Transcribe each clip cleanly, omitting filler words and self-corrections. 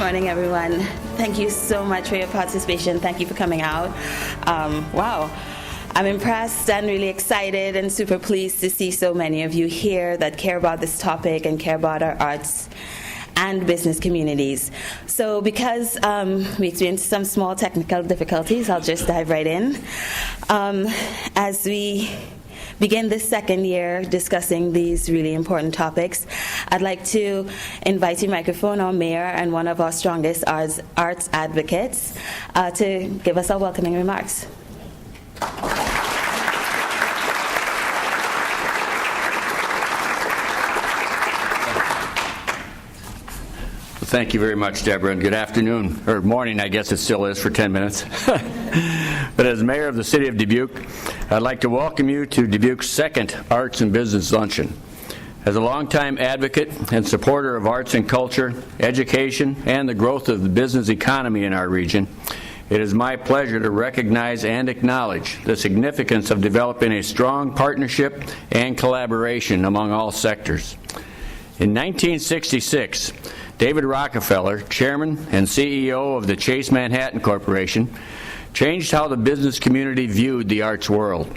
morning, everyone. Thank you so much for your participation. Thank you for coming out. Wow. I'm impressed and really excited and super pleased to see so many of you here that care about this topic and care about our arts and business communities. So because we experienced some small technical difficulties, I'll just dive right in. As we begin this second year discussing these really important topics, I'd like to invite to microphone our mayor and one of our strongest arts advocates to give us our welcoming remarks. Thank you very much, Deborah, and good afternoon, or morning, I guess it still is for 10 minutes. But as mayor of the city of Dubuque, I'd like to welcome you to Dubuque's second Arts and Business Luncheon. As a longtime advocate and supporter of arts and culture, education, and the growth of the business economy in our region, it is my pleasure to recognize and acknowledge the significance of developing a strong partnership and collaboration among all sectors. In 1966, David Rockefeller, chairman and CEO of the Chase Manhattan Corporation, changed how the business community viewed the arts world.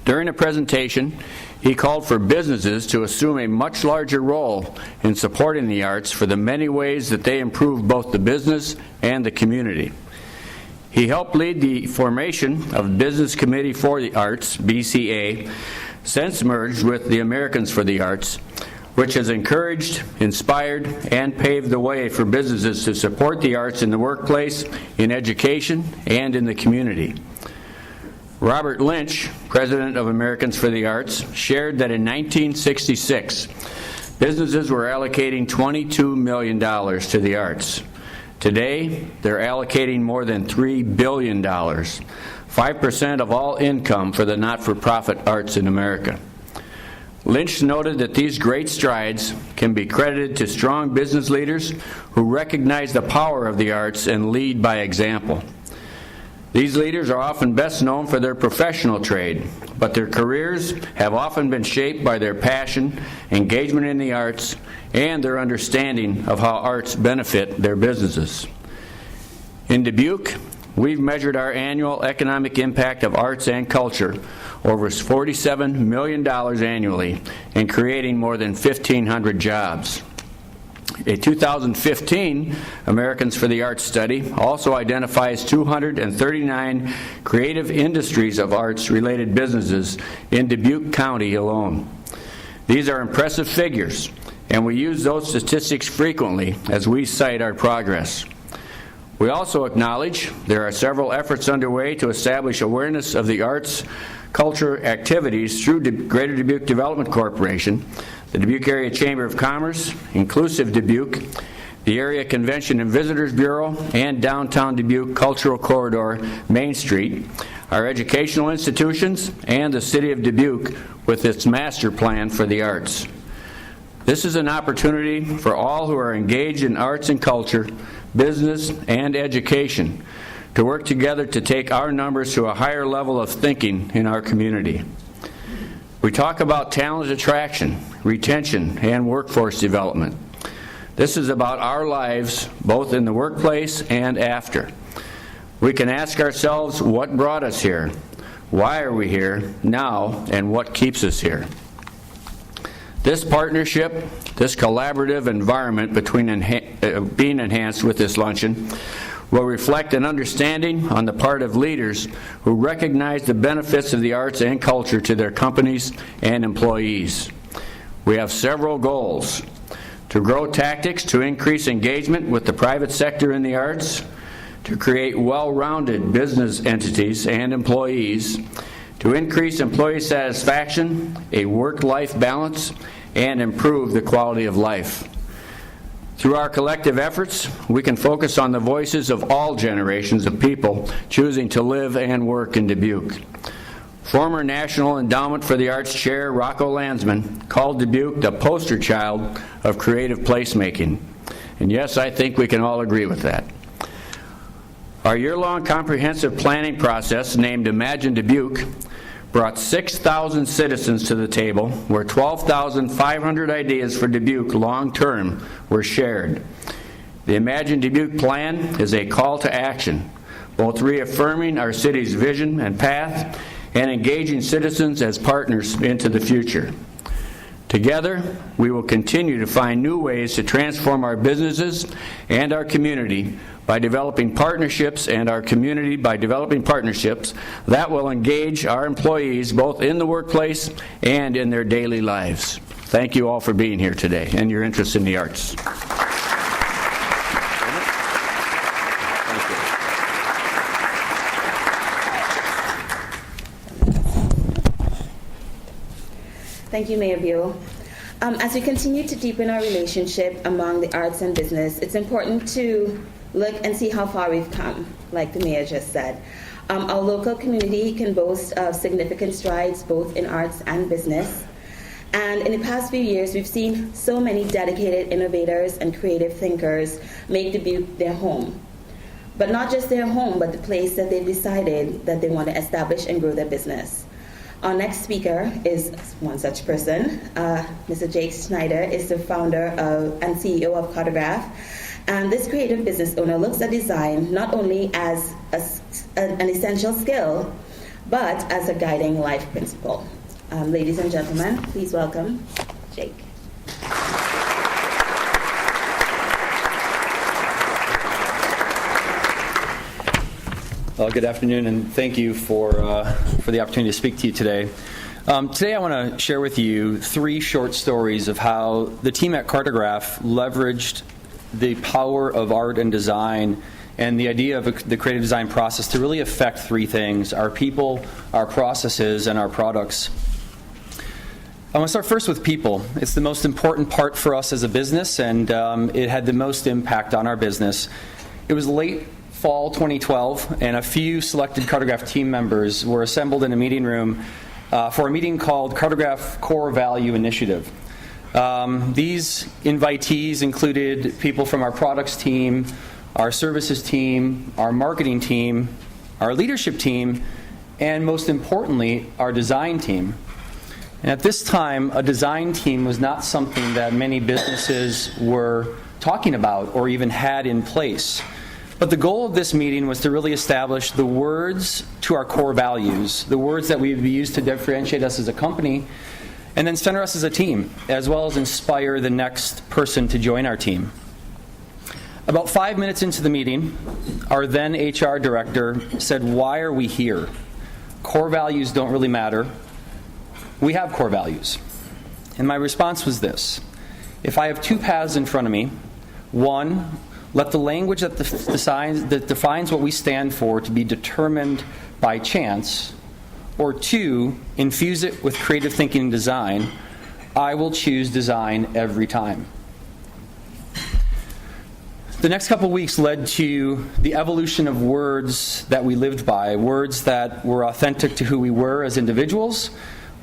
During a presentation, he called for businesses to assume a much larger role in supporting the arts for the many ways that they improve both the business and the community. He helped lead the formation of Business Committee for the Arts, BCA, since merged with the Americans for the Arts, which has encouraged, inspired, and paved the way for businesses to support the arts in the workplace, in education, and in the community. Robert Lynch, president of Americans for the Arts, shared that in 1966, businesses were allocating $22 million to the arts. Today, they're allocating more than $3 billion, 5% of all income for the not-for-profit arts in America. Lynch noted that these great strides can be credited to strong business leaders who recognize the power of the arts and lead by example. These leaders are often best known for their professional trade, but their careers have often been shaped by their passion, engagement in the arts, and their understanding of how arts benefit their businesses. In Dubuque, we've measured our annual economic impact of arts and culture over $47 million annually and creating more than 1,500 jobs. A 2015 Americans for the Arts study also identifies 239 creative industries of arts-related businesses in Dubuque County alone. These are impressive figures, and we use those statistics frequently as we cite our progress. We also acknowledge there are several efforts underway to establish awareness of the arts culture activities through Greater Dubuque Development Corporation, the Dubuque Area Chamber of Commerce, Inclusive Dubuque, the Area Convention and Visitors Bureau, and Downtown Dubuque Cultural Corridor, Main Street, our educational institutions, and the City of Dubuque with its master plan for the arts. This is an opportunity for all who are engaged in arts and culture, business, and education to work together to take our numbers to a higher level of thinking in our community. We talk about talent attraction, retention, and workforce development. This is about our lives, both in the workplace and after. We can ask ourselves what brought us here, why are we here now, and what keeps us here. This partnership, this collaborative environment being enhanced with this luncheon will reflect an understanding on the part of leaders who recognize the benefits of the arts and culture to their companies and employees. We have several goals: to grow tactics to increase engagement with the private sector in the arts, to create well-rounded business entities and employees, to increase employee satisfaction, a work-life balance, and improve the quality of life. Through our collective efforts, we can focus on the voices of all generations of people choosing to live and work in Dubuque. Former National Endowment for the Arts Chair Rocco Landsman called Dubuque the poster child of creative placemaking. And yes, I think we can all agree with that. Our year-long comprehensive planning process, named Imagine Dubuque, brought 6,000 citizens to the table, where 12,500 ideas for Dubuque long-term were shared. The Imagine Dubuque plan is a call to action, both reaffirming our city's vision and path and engaging citizens as partners into the future. Together, we will continue to find new ways to transform our businesses and our community by developing partnerships that will engage our employees both in the workplace and in their daily lives. Thank you all for being here today and your interest in the arts. Thank you, Mayor Buell. As we continue to deepen our relationship among the arts and business, it's important to look and see how far we've come, like the mayor just said. Our local community can boast of significant strides both in arts and business. And in the past few years, we've seen so many dedicated innovators and creative thinkers make Dubuque their home. But not just their home, but the place that they've decided that they want to establish and grow their business. Our next speaker is one such person. Mr. Jake Schneider is the founder and CEO of Cartograph. And this creative business owner looks at design not only as an essential skill, but as a guiding life principle. Ladies and gentlemen, please welcome Jake. Well, good afternoon, and thank you for the opportunity to speak to you today. Today I want to share with you 3 short stories of how the team at Cartograph leveraged the power of art and design and the idea of the creative design process to really affect 3 things: our people, our processes, and our products. I want to start first with people. It's the most important part for us as a business, and it had the most impact on our business. It was late fall 2012, and a few selected Cartograph team members were assembled in a meeting room for a meeting called Cartograph Core Value Initiative. These invitees included people from our products team, our services team, our marketing team, our leadership team, and most importantly, our design team. And at this time, a design team was not something that many businesses were talking about or even had in place. But the goal of this meeting was to really establish the words to our core values, the words that we use to differentiate us as a company, and then center us as a team, as well as inspire the next person to join our team. About 5 minutes into the meeting, our then HR director said, "Why are we here? Core values don't really matter. We have core values." And my response was this: if I have 2 paths in front of me, one, let the language that defines what we stand for to be determined by chance, or 2, infuse it with creative thinking and design, I will choose design every time. The next couple weeks led to the evolution of words that we lived by, words that were authentic to who we were as individuals,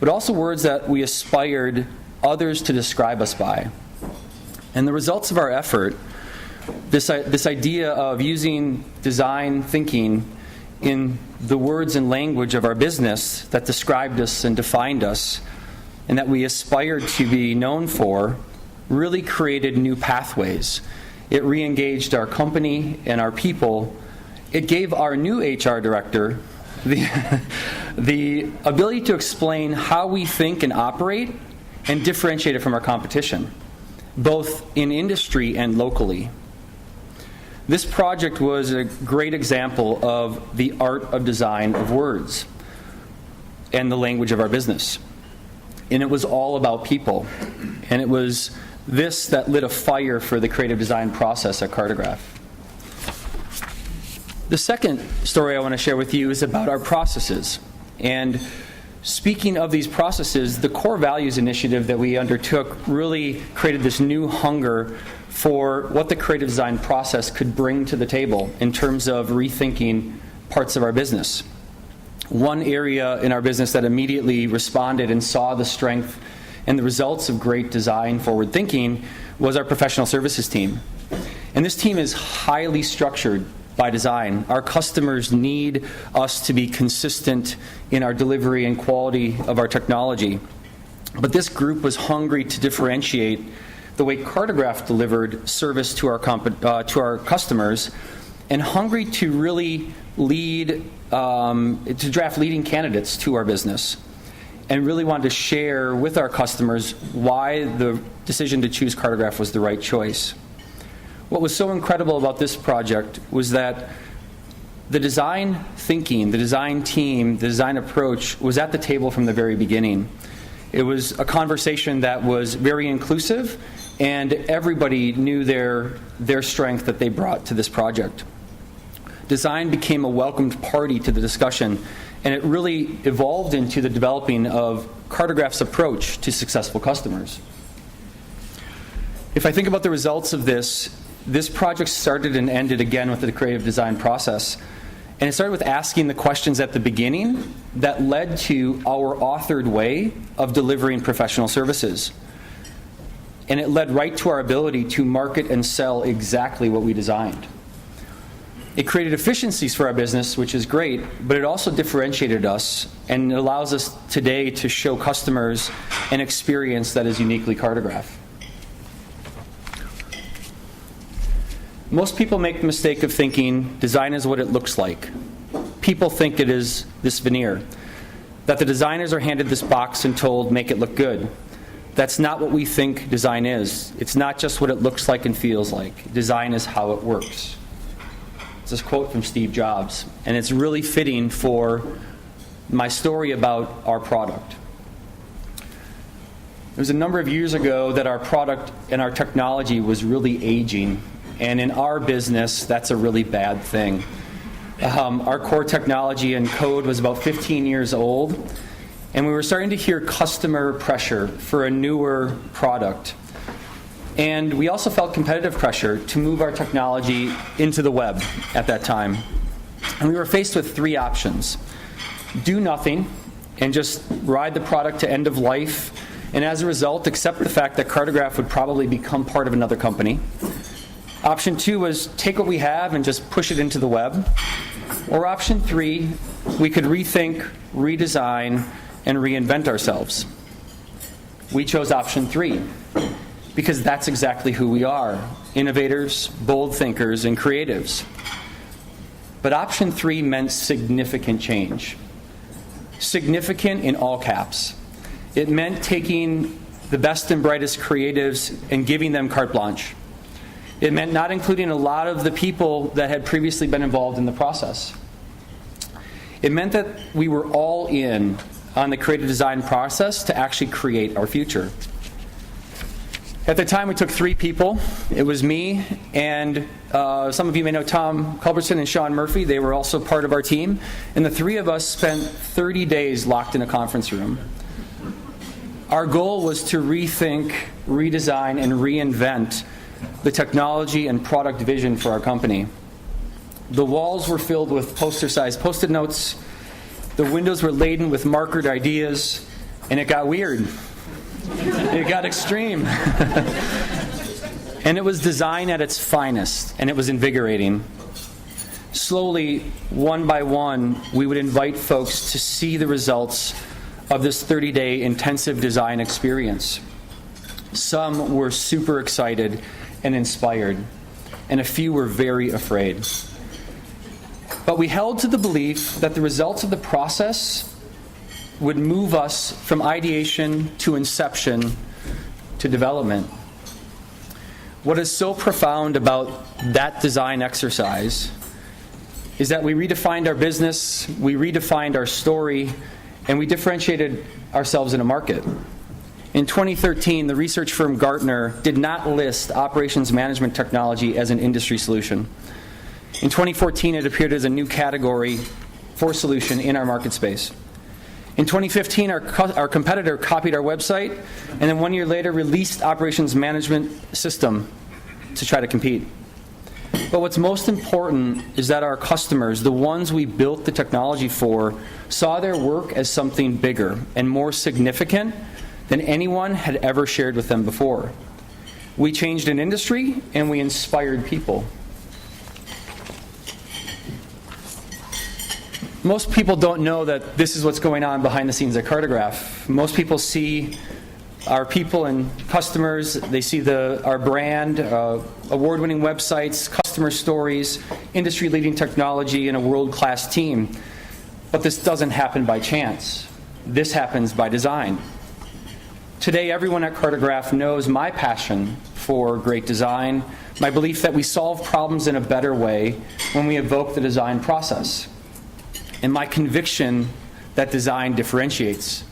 but also words that we aspired others to describe us by. And the results of our effort, this idea of using design thinking in the words and language of our business that described us and defined us and that we aspired to be known for, really created new pathways. It re-engaged our company and our people. It gave our new HR director the ability to explain how we think and operate and differentiate it from our competition, both in industry and locally. This project was a great example of the art of design of words and the language of our business. And it was all about people. And it was this that lit a fire for the creative design process at Cartograph. The second story I want to share with you is about our processes. And speaking of these processes, the Core Values Initiative that we undertook really created this new hunger for what the creative design process could bring to the table in terms of rethinking parts of our business. One area in our business that immediately responded and saw the strength and the results of great design forward thinking was our professional services team. And this team is highly structured by design. Our customers need us to be consistent in our delivery and quality of our technology. But this group was hungry to differentiate the way Cartograph delivered service to our customers, and hungry to really to draft leading candidates to our business, and really wanted to share with our customers why the decision to choose Cartograph was the right choice. What was so incredible about this project was that the design thinking, the design team, the design approach was at the table from the very beginning. It was a conversation that was very inclusive, and everybody knew their strength that they brought to this project. Design became a welcomed party to the discussion, and it really evolved into the developing of Cartograph's approach to successful customers. If I think about the results of this project started and ended again with the creative design process. And it started with asking the questions at the beginning that led to our authored way of delivering professional services. And it led right to our ability to market and sell exactly what we designed. It created efficiencies for our business, which is great, but it also differentiated us and allows us today to show customers an experience that is uniquely Cartograph. Most people make the mistake of thinking design is what it looks like. People think it is this veneer, that the designers are handed this box and told, make it look good. That's not what we think design is. It's not just what it looks like and feels like. Design is how it works. It's this quote from Steve Jobs, and it's really fitting for my story about our product. It was a number of years ago that our product and our technology was really aging. And in our business, that's a really bad thing. Our core technology and code was about 15 years old, and we were starting to hear customer pressure for a newer product. And we also felt competitive pressure to move our technology into the web at that time. And we were faced with three options. Do nothing and just ride the product to end of life, and as a result, accept the fact that Cartograph would probably become part of another company. Option 2 was take what we have and just push it into the web. Or option 3, we could rethink, redesign, and reinvent ourselves. We chose option 3 because that's exactly who we are, innovators, bold thinkers, and creatives. But option 3 meant significant change. Significant in all caps. It meant taking the best and brightest creatives and giving them carte blanche. It meant not including a lot of the people that had previously been involved in the process. It meant that we were all in on the creative design process to actually create our future. At the time, we took 3 people. It was me and some of you may know Tom Culbertson and Sean Murphy. They were also part of our team. And the 3 of us spent 30 days locked in a conference room. Our goal was to rethink, redesign, and reinvent the technology and product vision for our company. The walls were filled with poster-sized Post-it notes. The windows were laden with markered ideas, and it got weird. It got extreme. And it was design at its finest, and it was invigorating. Slowly, one by one, we would invite folks to see the results of this 30-day intensive design experience. Some were super excited and inspired, and a few were very afraid. But we held to the belief that the results of the process would move us from ideation to inception to development. What is so profound about that design exercise is that we redefined our business, we redefined our story, and we differentiated ourselves in a market. In 2013, the research firm Gartner did not list operations management technology as an industry solution. In 2014, it appeared as a new category for solution in our market space. In 2015, our competitor copied our website, and then 1 year later released operations management system to try to compete. But what's most important is that our customers, the ones we built the technology for, saw their work as something bigger and more significant than anyone had ever shared with them before. We changed an industry, and we inspired people. Most people don't know that this is what's going on behind the scenes at Cartograph. Most people see our people and customers, they see our brand, award-winning websites, customer stories, industry-leading technology, and a world-class team. But this doesn't happen by chance. This happens by design. Today, everyone at Cartograph knows my passion for great design, my belief that we solve problems in a better way when we evoke the design process, and my conviction that design differentiates.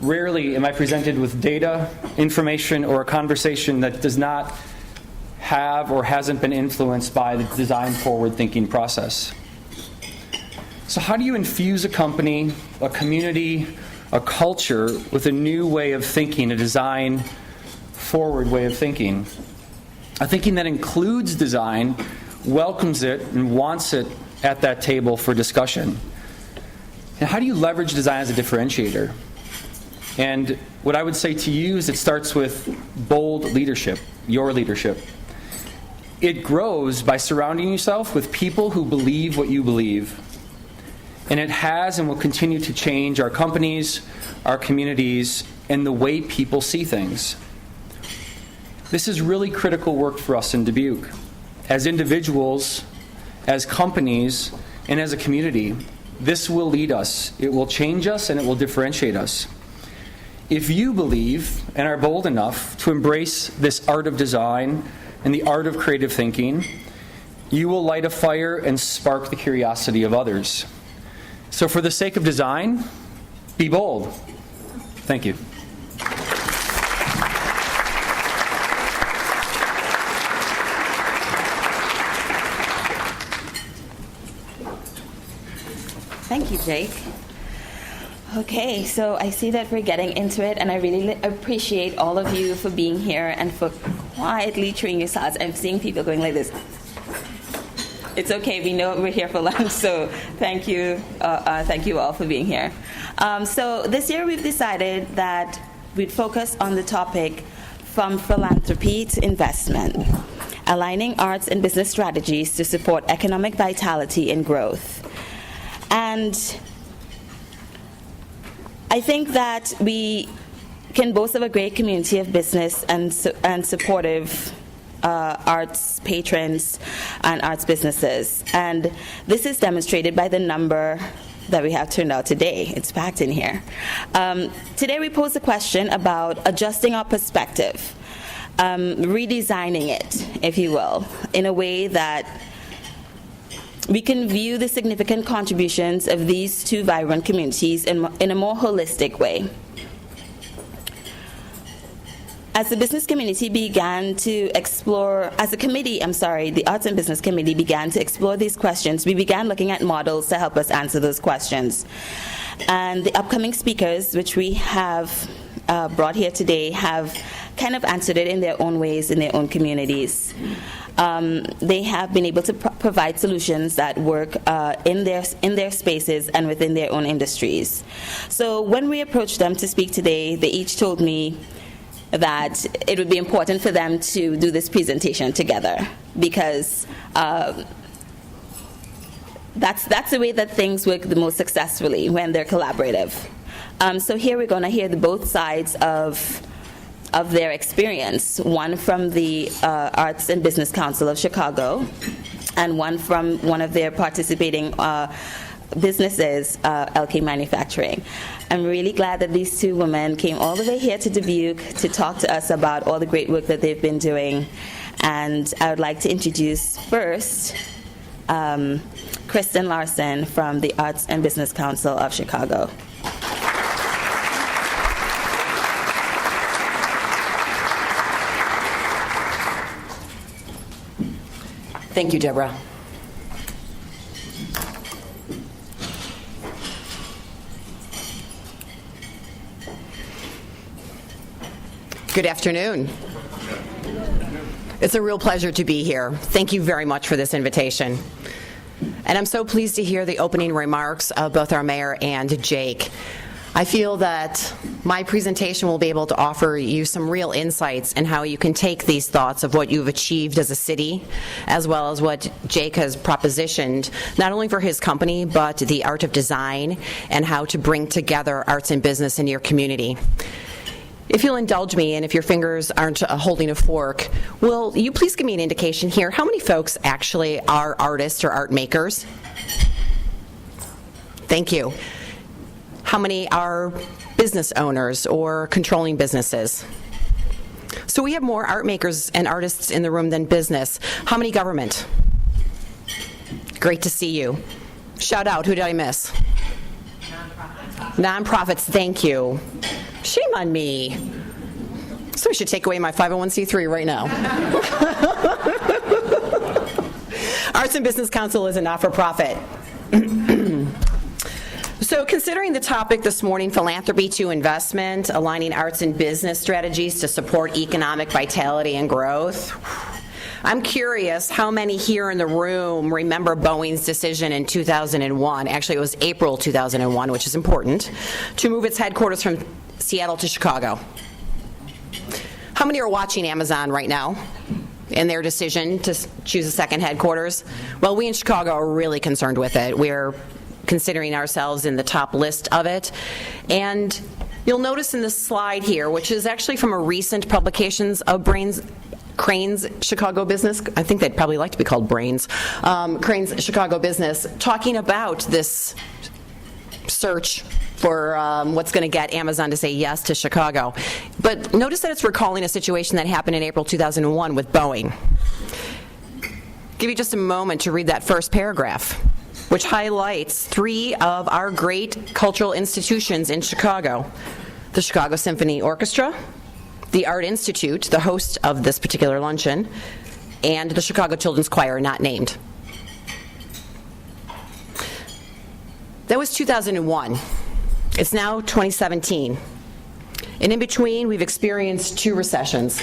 Rarely am I presented with data, information, or a conversation that does not have or hasn't been influenced by the design forward-thinking process. So how do you infuse a company, a community, a culture with a new way of thinking, a design forward way of thinking? A thinking that includes design, welcomes it, and wants it at that table for discussion. And how do you leverage design as a differentiator? And what I would say to you is it starts with bold leadership, your leadership. It grows by surrounding yourself with people who believe what you believe. And it has and will continue to change our companies, our communities, and the way people see things. This is really critical work for us in Dubuque. As individuals, as companies, and as a community, this will lead us. It will change us and it will differentiate us. If you believe and are bold enough to embrace this art of design and the art of creative thinking, you will light a fire and spark the curiosity of others. So for the sake of design, be bold. Thank you. Thank you, Jake. Okay, so I see that we're getting into it, and I really appreciate all of you for being here and for quietly chewing your salads. I'm seeing people going like this. It's okay, we know we're here for lunch, so thank you all for being here. So this year we've decided that we'd focus on the topic from philanthropy to investment, aligning arts and business strategies to support economic vitality and growth. And I think that we can boast of a great community of business and supportive arts patrons and arts businesses. And this is demonstrated by the number that we have turned out today. It's packed in here. Today we pose a question about adjusting our perspective, redesigning it, if you will, in a way that we can view the significant contributions of these two vibrant communities in a more holistic way. As the business community began to explore, the Arts and Business Committee began to explore these questions, we began looking at models to help us answer those questions. And the upcoming speakers, which we have brought here today, have kind of answered it in their own ways, in their own communities. They have been able to provide solutions that work in their spaces and within their own industries. So when we approached them to speak today, they each told me that it would be important for them to do this presentation together, because that's the way that things work the most successfully, when they're collaborative. So here we're going to hear both sides of their experience, one from the Arts and Business Council of Chicago, and one from one of their participating businesses, LK Manufacturing. I'm really glad that these two women came all the way here to Dubuque to talk to us about all the great work that they've been doing. And I would like to introduce first Kristin Larson from the Arts and Business Council of Chicago. Thank you, Deborah. Good afternoon. It's a real pleasure to be here. Thank you very much for this invitation. And I'm so pleased to hear the opening remarks of both our mayor and Jake. I feel that my presentation will be able to offer you some real insights in how you can take these thoughts of what you've achieved as a city, as well as what Jake has propositioned, not only for his company, but the art of design and how to bring together arts and business in your community. If you'll indulge me, and if your fingers aren't holding a fork, will you please give me an indication here? How many folks actually are artists or art makers? Thank you. How many are business owners or controlling businesses? So we have more art makers and artists in the room than business. How many government? Great to see you. Shout out, who did I miss? Nonprofits, thank you. Shame on me. So we should take away my 501c3 right now. Arts and Business Council is a not-for-profit. So considering the topic this morning, philanthropy to investment, aligning arts and business strategies to support economic vitality and growth, I'm curious how many here in the room remember Boeing's decision in 2001, actually it was April 2001, which is important, to move its headquarters from Seattle to Chicago. How many are watching Amazon right now in their decision to choose a second headquarters? Well, we in Chicago are really concerned with it. We're considering ourselves in the top list of it. And you'll notice in this slide here, which is actually from a recent publications of Crane's Chicago Business, I think they'd probably like to be called Brains, Crane's Chicago Business, talking about this search for what's going to get Amazon to say yes to Chicago. But notice that it's recalling a situation that happened in April 2001 with Boeing. Give you just a moment to read that first paragraph, which highlights three of our great cultural institutions in Chicago: the Chicago Symphony Orchestra, the Art Institute, the host of this particular luncheon, and the Chicago Children's Choir, not named. That was 2001. It's now 2017. And in between, we've experienced two recessions.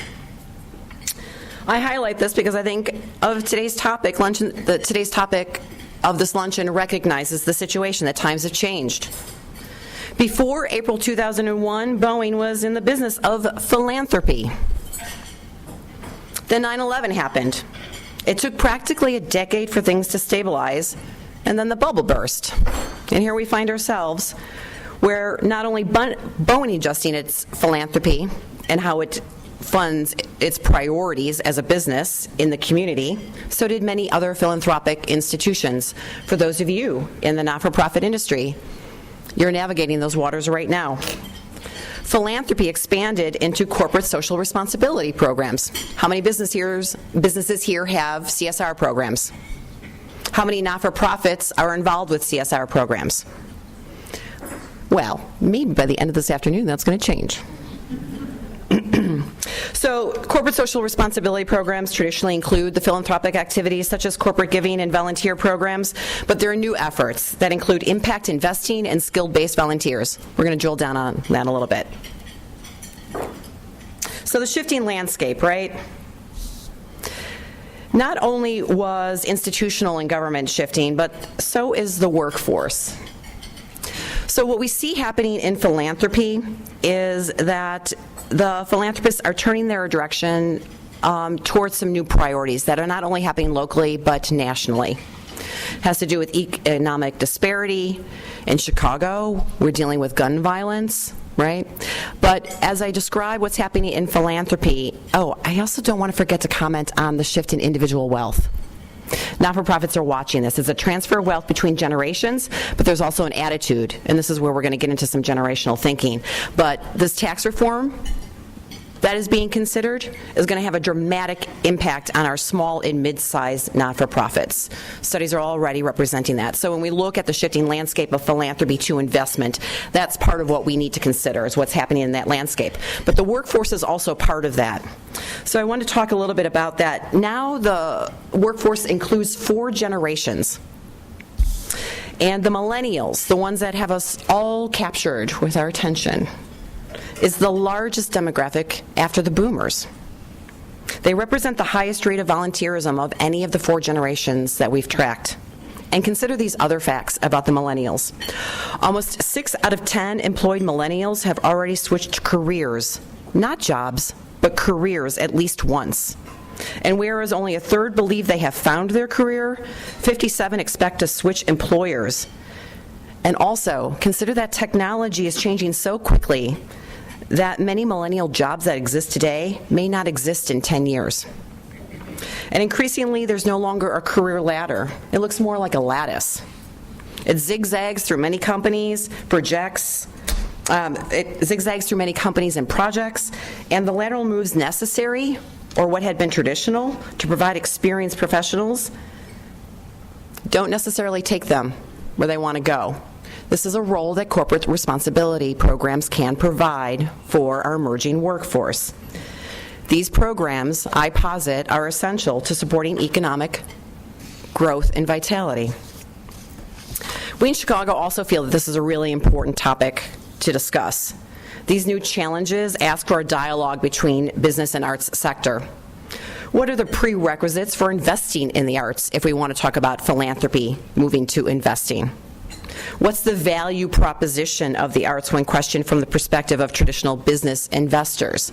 I highlight this because I think of today's topic, today's topic of this luncheon recognizes the situation, that times have changed. Before April 2001, Boeing was in the business of philanthropy. Then 9/11 happened. It took practically a decade for things to stabilize, and then the bubble burst. And here we find ourselves where not only Boeing adjusting its philanthropy and how it funds its priorities as a business in the community, so did many other philanthropic institutions. For those of you in the not-for-profit industry, you're navigating those waters right now. Philanthropy expanded into corporate social responsibility programs. How many businesses here have CSR programs? How many not-for-profits are involved with CSR programs? Well, maybe by the end of this afternoon, that's going to change. So corporate social responsibility programs traditionally include the philanthropic activities such as corporate giving and volunteer programs, but there are new efforts that include impact investing and skill-based volunteers. We're going to drill down on that a little bit. So the shifting landscape, right? Not only was institutional and government shifting, but so is the workforce. So what we see happening in philanthropy is that the philanthropists are turning their direction towards some new priorities that are not only happening locally but nationally. It has to do with economic disparity. In Chicago, we're dealing with gun violence, right? But as I describe what's happening in philanthropy, I also don't want to forget to comment on the shift in individual wealth. Not-for-profits are watching this. It's a transfer of wealth between generations, but there's also an attitude, and this is where we're going to get into some generational thinking. But this tax reform that is being considered is going to have a dramatic impact on our small and mid-sized not-for-profits. Studies are already representing that. So when we look at the shifting landscape of philanthropy to investment, that's part of what we need to consider, is what's happening in that landscape. But the workforce is also part of that. So I want to talk a little bit about that. Now the workforce includes 4 generations. And the millennials, the ones that have us all captured with our attention, is the largest demographic after the boomers. They represent the highest rate of volunteerism of any of the 4 generations that we've tracked. And consider these other facts about the millennials. Almost 6 out of 10 employed millennials have already switched careers, not jobs, but careers at least once. And whereas only a third believe they have found their career, 57 expect to switch employers. And also, consider that technology is changing so quickly that many millennial jobs that exist today may not exist in 10 years. And increasingly, there's no longer a career ladder. It looks more like a lattice. It zigzags through many companies, it zigzags through many companies and projects, and the lateral moves necessary, or what had been traditional, to provide experienced professionals, don't necessarily take them where they want to go. This is a role that corporate responsibility programs can provide for our emerging workforce. These programs, I posit, are essential to supporting economic growth and vitality. We in Chicago also feel that this is a really important topic to discuss. These new challenges ask for a dialogue between business and arts sector. What are the prerequisites for investing in the arts if we want to talk about philanthropy moving to investing? What's the value proposition of the arts when questioned from the perspective of traditional business investors?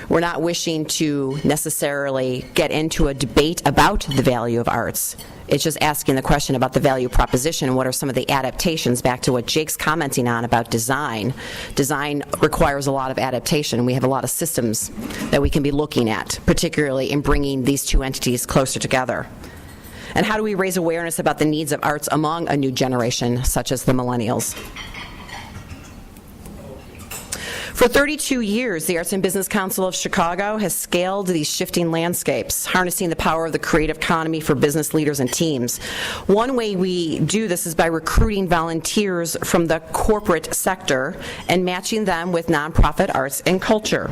We're not wishing to necessarily get into a debate about the value of arts. It's just asking the question about the value proposition and what are some of the adaptations, back to what Jake's commenting on about design. Design requires a lot of adaptation. We have a lot of systems that we can be looking at, particularly in bringing these two entities closer together. And how do we raise awareness about the needs of arts among a new generation, such as the Millennials? For 32 years, the Arts and Business Council of Chicago has scaled these shifting landscapes, harnessing the power of the creative economy for business leaders and teams. One way we do this is by recruiting volunteers from the corporate sector and matching them with nonprofit arts and culture.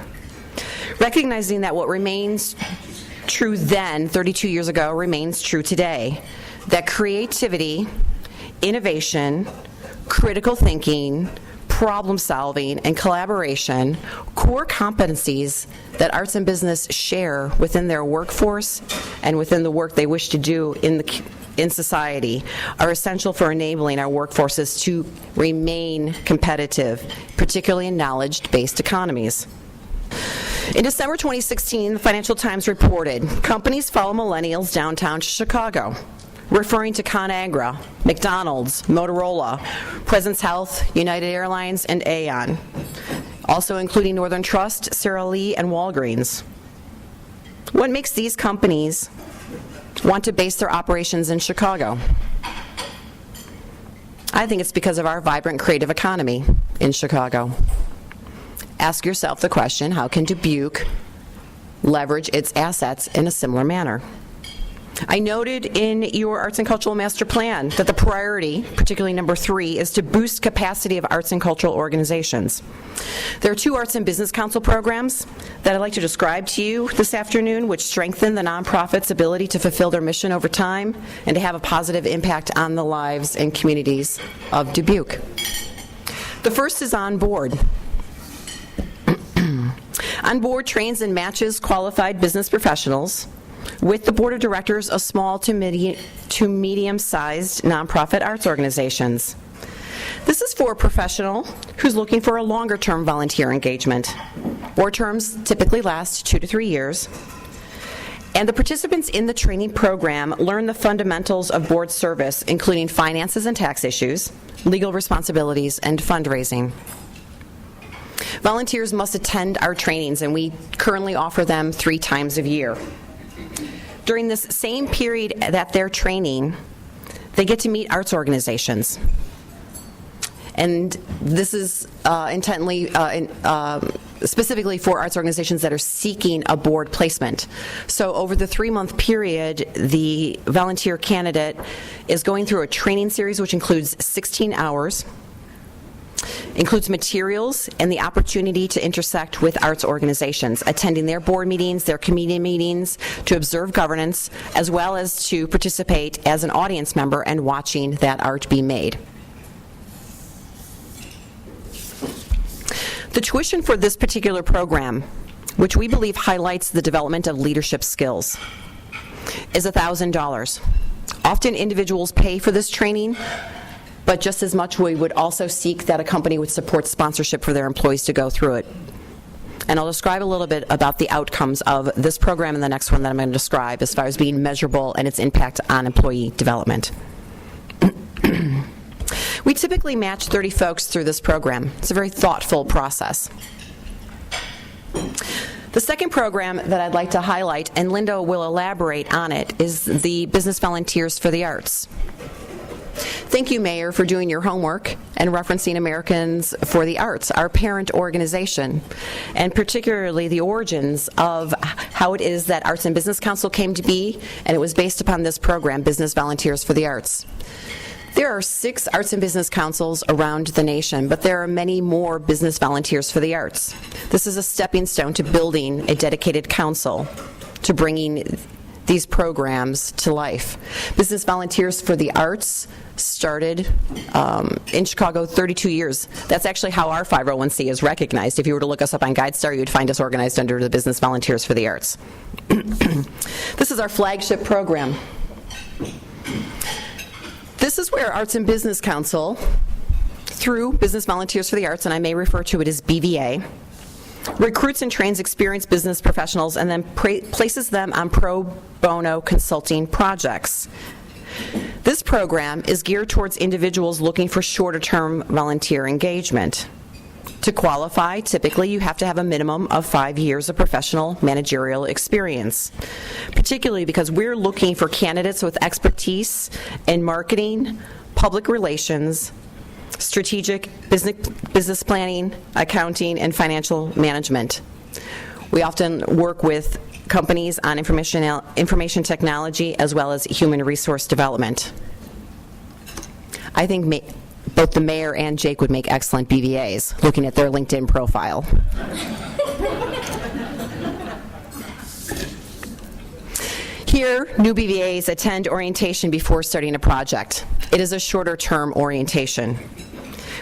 Recognizing that what remains true then, 32 years ago, remains true today, that creativity, innovation, critical thinking, problem solving, and collaboration, core competencies that arts and business share within their workforce and within the work they wish to do in society, are essential for enabling our workforces to remain competitive, particularly in knowledge-based economies. In December 2016, the Financial Times reported, companies follow millennials downtown Chicago, referring to ConAgra, McDonald's, Motorola, Presence Health, United Airlines, and Aon, also including Northern Trust, Sara Lee, and Walgreens. What makes these companies want to base their operations in Chicago? I think it's because of our vibrant creative economy in Chicago. Ask yourself the question, how can Dubuque leverage its assets in a similar manner? I noted in your Arts and Cultural Master Plan that the priority, particularly number 3, is to boost capacity of arts and cultural organizations. There are 2 Arts and Business Council programs that I'd like to describe to you this afternoon, which strengthen the nonprofit's ability to fulfill their mission over time and to have a positive impact on the lives and communities of Dubuque. The first is On Board. On Board trains and matches qualified business professionals with the board of directors of small to medium-sized nonprofit arts organizations. This is for a professional who's looking for a longer-term volunteer engagement, or terms typically last 2 to 3 years. And the participants in the training program learn the fundamentals of board service, including finances and tax issues, legal responsibilities, and fundraising. Volunteers must attend our trainings, and we currently offer them 3 times a year. During this same period that they're training, they get to meet arts organizations. And this is specifically for arts organizations that are seeking a board placement. So over the 3-month period, the volunteer candidate is going through a training series which includes 16 hours, includes materials and the opportunity to intersect with arts organizations, attending their board meetings, their committee meetings, to observe governance, as well as to participate as an audience member and watching that art be made. The tuition for this particular program, which we believe highlights the development of leadership skills, is $1,000. Often individuals pay for this training, but just as much we would also seek that a company would support sponsorship for their employees to go through it. And I'll describe a little bit about the outcomes of this program and the next one that I'm going to describe as far as being measurable and its impact on employee development. We typically match 30 folks through this program. It's a very thoughtful process. The second program that I'd like to highlight, and Linda will elaborate on it, is the Business Volunteers for the Arts. Thank you, Mayor, for doing your homework and referencing Americans for the Arts, our parent organization, and particularly the origins of how it is that Arts and Business Council came to be, and it was based upon this program, Business Volunteers for the Arts. There are 6 arts and business councils around the nation, but there are many more business volunteers for the arts. This is a stepping stone to building a dedicated council to bringing these programs to life. Business Volunteers for the Arts started in Chicago 32 years. That's actually how our 501c is recognized. If you were to look us up on GuideStar, you'd find us organized under the Business Volunteers for the Arts. This is our flagship program. This is where Arts and Business Council, through Business Volunteers for the Arts, and I may refer to it as BVA, recruits and trains experienced business professionals and then places them on pro bono consulting projects. This program is geared towards individuals looking for shorter-term volunteer engagement. To qualify, typically you have to have a minimum of 5 years of professional managerial experience, particularly because we're looking for candidates with expertise in marketing, public relations, strategic business planning, accounting, and financial management. We often work with companies on information technology as well as human resource development. I think both the mayor and Jake would make excellent BVAs, looking at their LinkedIn profile. Here, new BVAs attend orientation before starting a project. It is a shorter-term orientation.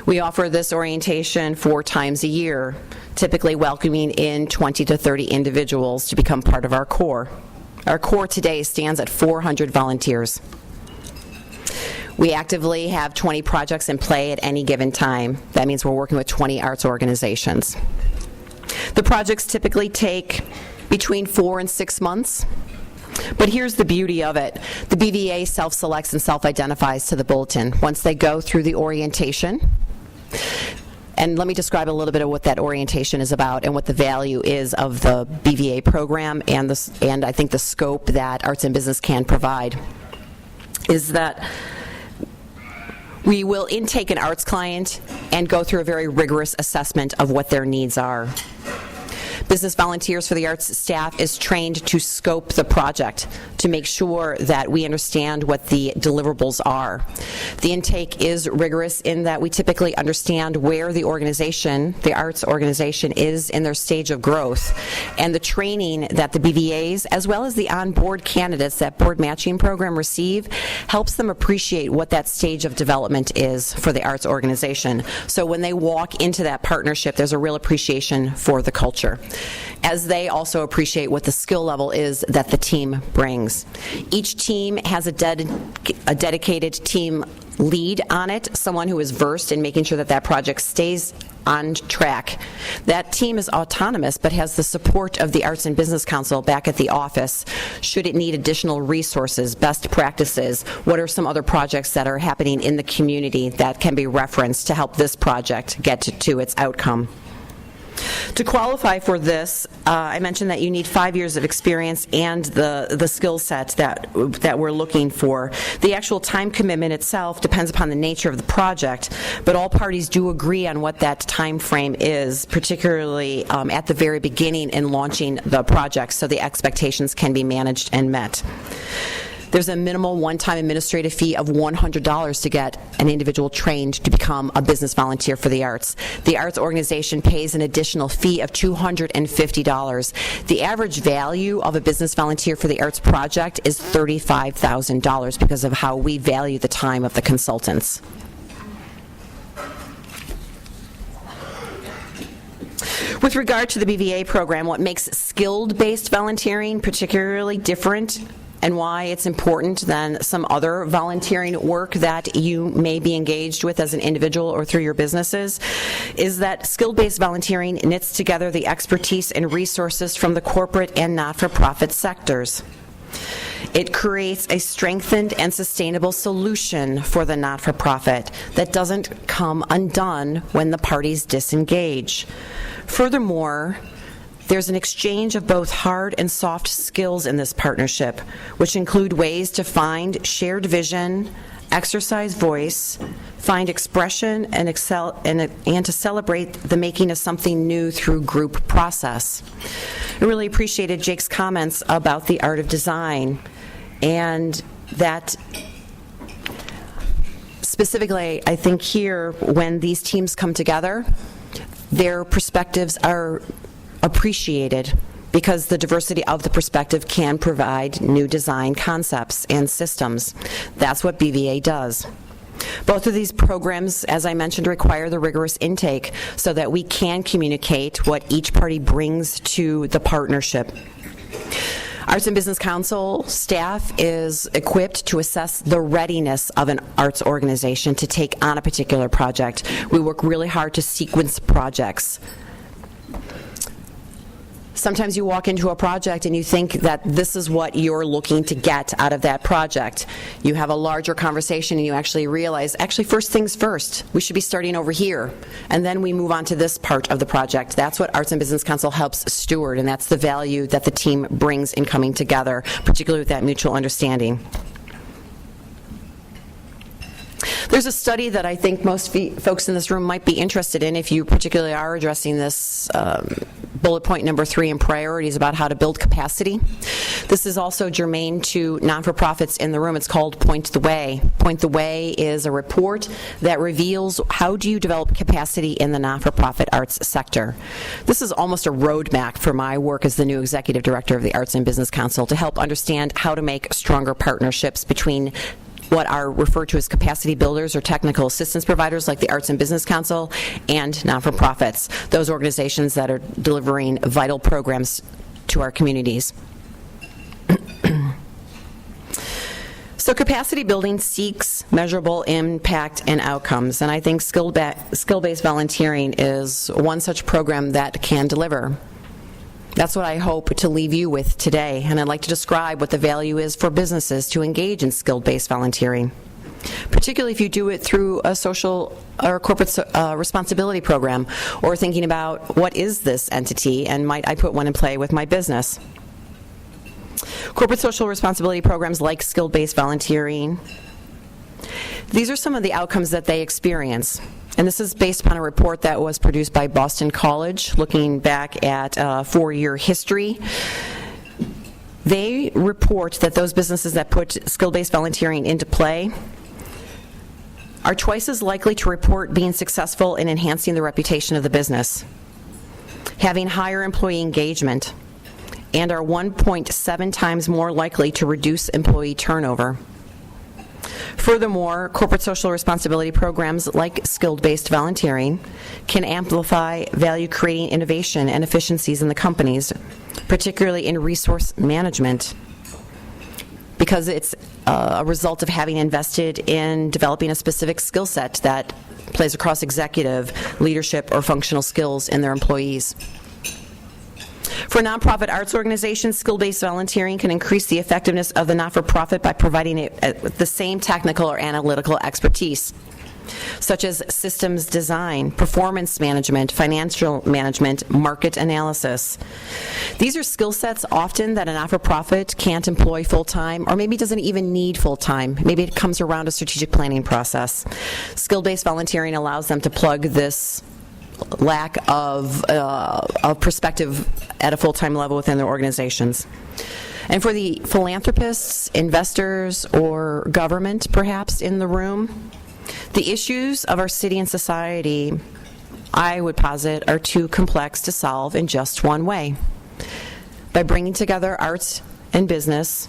We offer this orientation 4 times a year, typically welcoming in 20 to 30 individuals to become part of our core. Our core today stands at 400 volunteers. We actively have 20 projects in play at any given time. That means we're working with 20 arts organizations. The projects typically take between 4 and 6 months. But here's the beauty of it. The BVA self-selects and self-identifies to the bulletin once they go through the orientation. And let me describe a little bit of what that orientation is about and what the value is of the BVA program and I think the scope that Arts and Business can provide is that we will intake an arts client and go through a very rigorous assessment of what their needs are. Business Volunteers for the Arts staff is trained to scope the project to make sure that we understand what the deliverables are. The intake is rigorous in that we typically understand where the organization, the arts organization, is in their stage of growth. And the training that the BVAs, as well as the on-board candidates that board matching program receive, helps them appreciate what that stage of development is for the arts organization. So when they walk into that partnership, there's a real appreciation for the culture, as they also appreciate what the skill level is that the team brings. Each team has a dedicated team lead on it, someone who is versed in making sure that that project stays on track. That team is autonomous but has the support of the Arts and Business Council back at the office should it need additional resources, best practices, what are some other projects that are happening in the community that can be referenced to help this project get to its outcome. To qualify for this, I mentioned that you need 5 years of experience and the skill set that we're looking for. The actual time commitment itself depends upon the nature of the project, but all parties do agree on what that time frame is, particularly at the very beginning in launching the project, so the expectations can be managed and met. There's a minimal one-time administrative fee of $100 to get an individual trained to become a business volunteer for the arts. The arts organization pays an additional fee of $250. The average value of a business volunteer for the arts project is $35,000 because of how we value the time of the consultants. With regard to the BVA program, what makes skilled-based volunteering particularly different and why it's important than some other volunteering work that you may be engaged with as an individual or through your businesses is that skill-based volunteering knits together the expertise and resources from the corporate and not-for-profit sectors. It creates a strengthened and sustainable solution for the not-for-profit that doesn't come undone when the parties disengage. Furthermore, there's an exchange of both hard and soft skills in this partnership, which include ways to find shared vision, exercise voice, find expression, and excel, and to celebrate the making of something new through group process. I really appreciated Jake's comments about the art of design, and that specifically, I think here, when these teams come together, their perspectives are appreciated because the diversity of the perspective can provide new design concepts and systems. That's what BVA does. Both of these programs, as I mentioned, require the rigorous intake so that we can communicate what each party brings to the partnership. Arts and Business Council staff is equipped to assess the readiness of an arts organization to take on a particular project. We work really hard to sequence projects. Sometimes you walk into a project and you think that this is what you're looking to get out of that project. You have a larger conversation and you actually realize, actually, first things first, we should be starting over here, and then we move on to this part of the project. That's what Arts and Business Council helps steward, and that's the value that the team brings in coming together, particularly with that mutual understanding. There's a study that I think most folks in this room might be interested in if you particularly are addressing this bullet point number 3 in priorities about how to build capacity. This is also germane to non-for-profits in the room. It's called Point the Way. Point the Way is a report that reveals how do you develop capacity in the non-for-profit arts sector. This is almost a roadmap for my work as the new executive director of the Arts and Business Council to help understand how to make stronger partnerships between what are referred to as capacity builders or technical assistance providers like the Arts and Business Council and non-for-profits, those organizations that are delivering vital programs to our communities. So capacity building seeks measurable impact and outcomes, and I think skill-based volunteering is one such program that can deliver. That's what I hope to leave you with today, and I'd like to describe what the value is for businesses to engage in skill-based volunteering, particularly if you do it through a social or corporate responsibility program, or thinking about what is this entity and might I put one in play with my business. Corporate social responsibility programs like skill-based volunteering, these are some of the outcomes that they experience. And this is based upon a report that was produced by Boston College, looking back at a 4-year history. They report that those businesses that put skill-based volunteering into play are twice as likely to report being successful in enhancing the reputation of the business, having higher employee engagement, and are 1.7 times more likely to reduce employee turnover. Furthermore, corporate social responsibility programs like skill-based volunteering can amplify value-creating innovation and efficiencies in the companies, particularly in resource management, because it's a result of having invested in developing a specific skill set that plays across executive, leadership, or functional skills in their employees. For nonprofit arts organizations, skill-based volunteering can increase the effectiveness of the not-for-profit by providing it with the same technical or analytical expertise, such as systems design, performance management, financial management, market analysis. These are skill sets often that a not-for-profit can't employ full-time, or maybe doesn't even need full-time. Maybe it comes around a strategic planning process. Skill-based volunteering allows them to plug this lack of perspective at a full-time level within their organizations. And for the philanthropists, investors, or government perhaps in the room, the issues of our city and society, I would posit, are too complex to solve in just one way. By bringing together arts and business,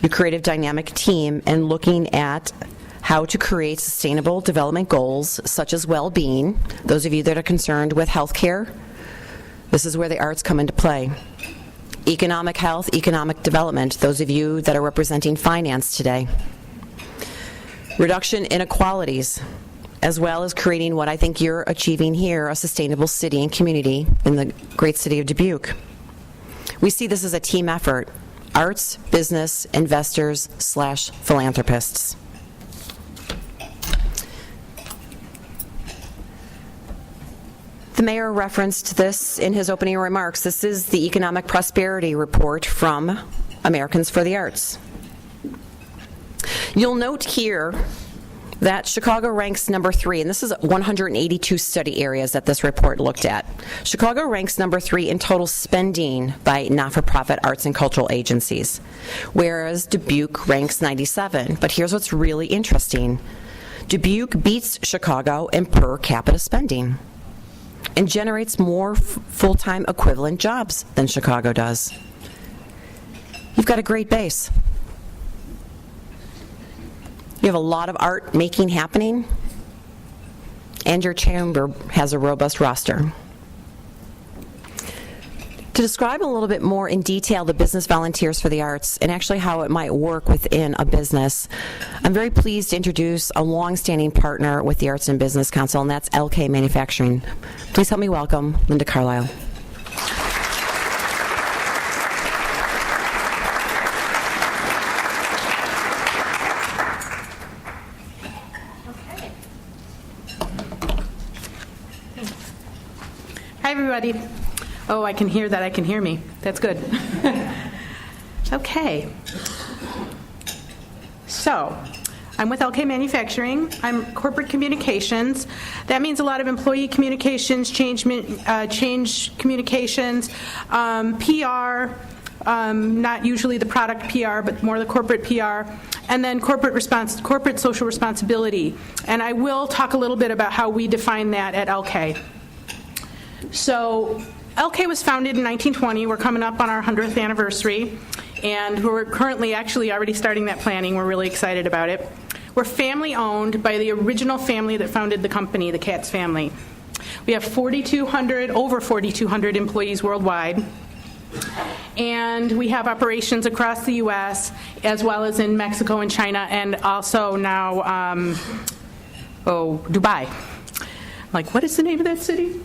you create a dynamic team and looking at how to create sustainable development goals, such as well-being. Those of you that are concerned with healthcare, this is where the arts come into play. Economic health, economic development, those of you that are representing finance today. Reduction inequalities, as well as creating what I think you're achieving here, a sustainable city and community in the great city of Dubuque. We see this as a team effort. arts, business, investors/philanthropists. The mayor referenced this in his opening remarks. This is the Economic Prosperity Report from Americans for the Arts. You'll note here that Chicago ranks number 3, and this is 182 study areas that this report looked at. Chicago ranks number 3 in total spending by not-for-profit arts and cultural agencies, whereas Dubuque ranks 97. But here's what's really interesting. Dubuque beats Chicago in per capita spending and generates more full-time equivalent jobs than Chicago does. You've got a great base. You have a lot of art making happening, and your chamber has a robust roster. To describe a little bit more in detail the Business Volunteers for the Arts and actually how it might work within a business, I'm very pleased to introduce a long-standing partner with the Arts and Business Council, and that's LK Manufacturing. Please help me welcome Linda Carlisle. Hi, everybody. Oh, I can hear that. I can hear me. That's good. Okay. So, I'm with LK Manufacturing. I'm corporate communications. That means a lot of employee communications, change communications, PR, not usually the product PR, but more the corporate PR, and then corporate social responsibility. And I will talk a little bit about how we define that at LK. So LK was founded in 1920. We're coming up on our 100th anniversary, and we're currently actually already starting that planning. We're really excited about it. We're family-owned by the original family that founded the company, the Katz family. We have over 4,200 employees worldwide, and we have operations across the U.S. as well as in Mexico and China, and also now, Dubai. Like, what is the name of that city?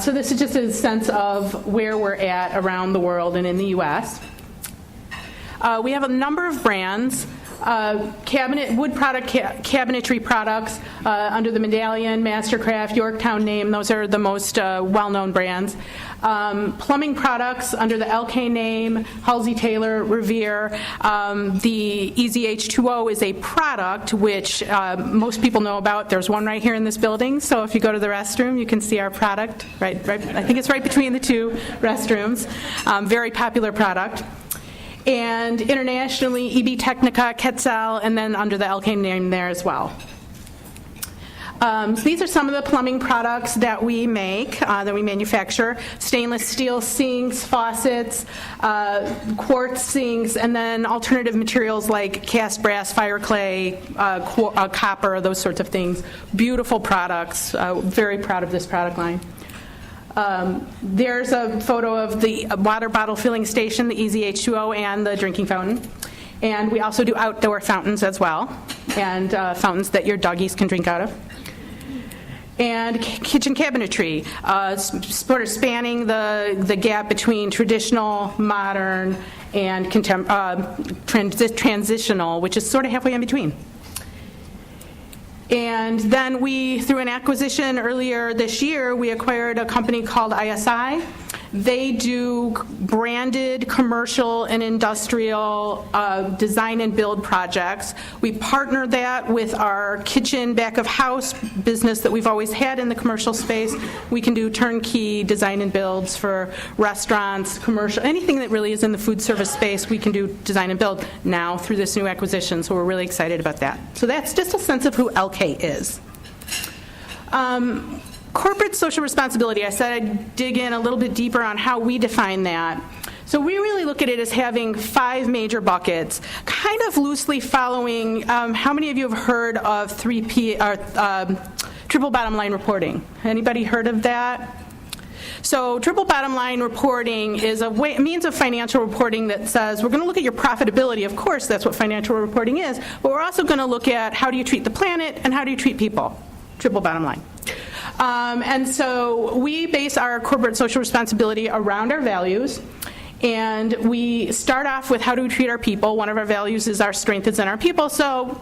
So this is just a sense of where we're at around the world and in the U.S. We have a number of brands, wood product, cabinetry products under the Medallion, Mastercraft, Yorktown name. Those are the most well-known brands. Plumbing products under the LK name, Halsey Taylor, Revere. The Easy H2O is a product which most people know about. There's one right here in this building, so if you go to the restroom, you can see our product. Right, I think it's right between the two restrooms. Very popular product. And internationally, EB Technica, Quetzal, and then under the LK name there as well. So these are some of the plumbing products that we make, that we manufacture. Stainless steel sinks, faucets, quartz sinks, and then alternative materials like cast brass, fire clay, copper, those sorts of things. Beautiful products. Very proud of this product line. There's a photo of the water bottle filling station, the Easy H2O, and the drinking fountain. And we also do outdoor fountains as well, and fountains that your doggies can drink out of. And kitchen cabinetry, sort of spanning the gap between traditional, modern, and transitional, which is sort of halfway in between. And then through an acquisition earlier this year, we acquired a company called ISI. They do branded commercial and industrial design and build projects. We partner that with our kitchen back of house business that we've always had in the commercial space. We can do turnkey design and builds for restaurants, commercial, anything that really is in the food service space, we can do design and build now through this new acquisition. So we're really excited about that. So that's just a sense of who LK is. Corporate social responsibility, I said I'd dig in a little bit deeper on how we define that. So we really look at it as having 5 major buckets, kind of loosely following, how many of you have heard of 3P, triple bottom line reporting? Anybody heard of that? So triple bottom line reporting is a means of financial reporting that says we're going to look at your profitability. Of course, that's what financial reporting is, but we're also going to look at how do you treat the planet and how do you treat people. Triple bottom line. And so we base our corporate social responsibility around our values, And we start off with how do we treat our people. One of our values is our strength is in our people, so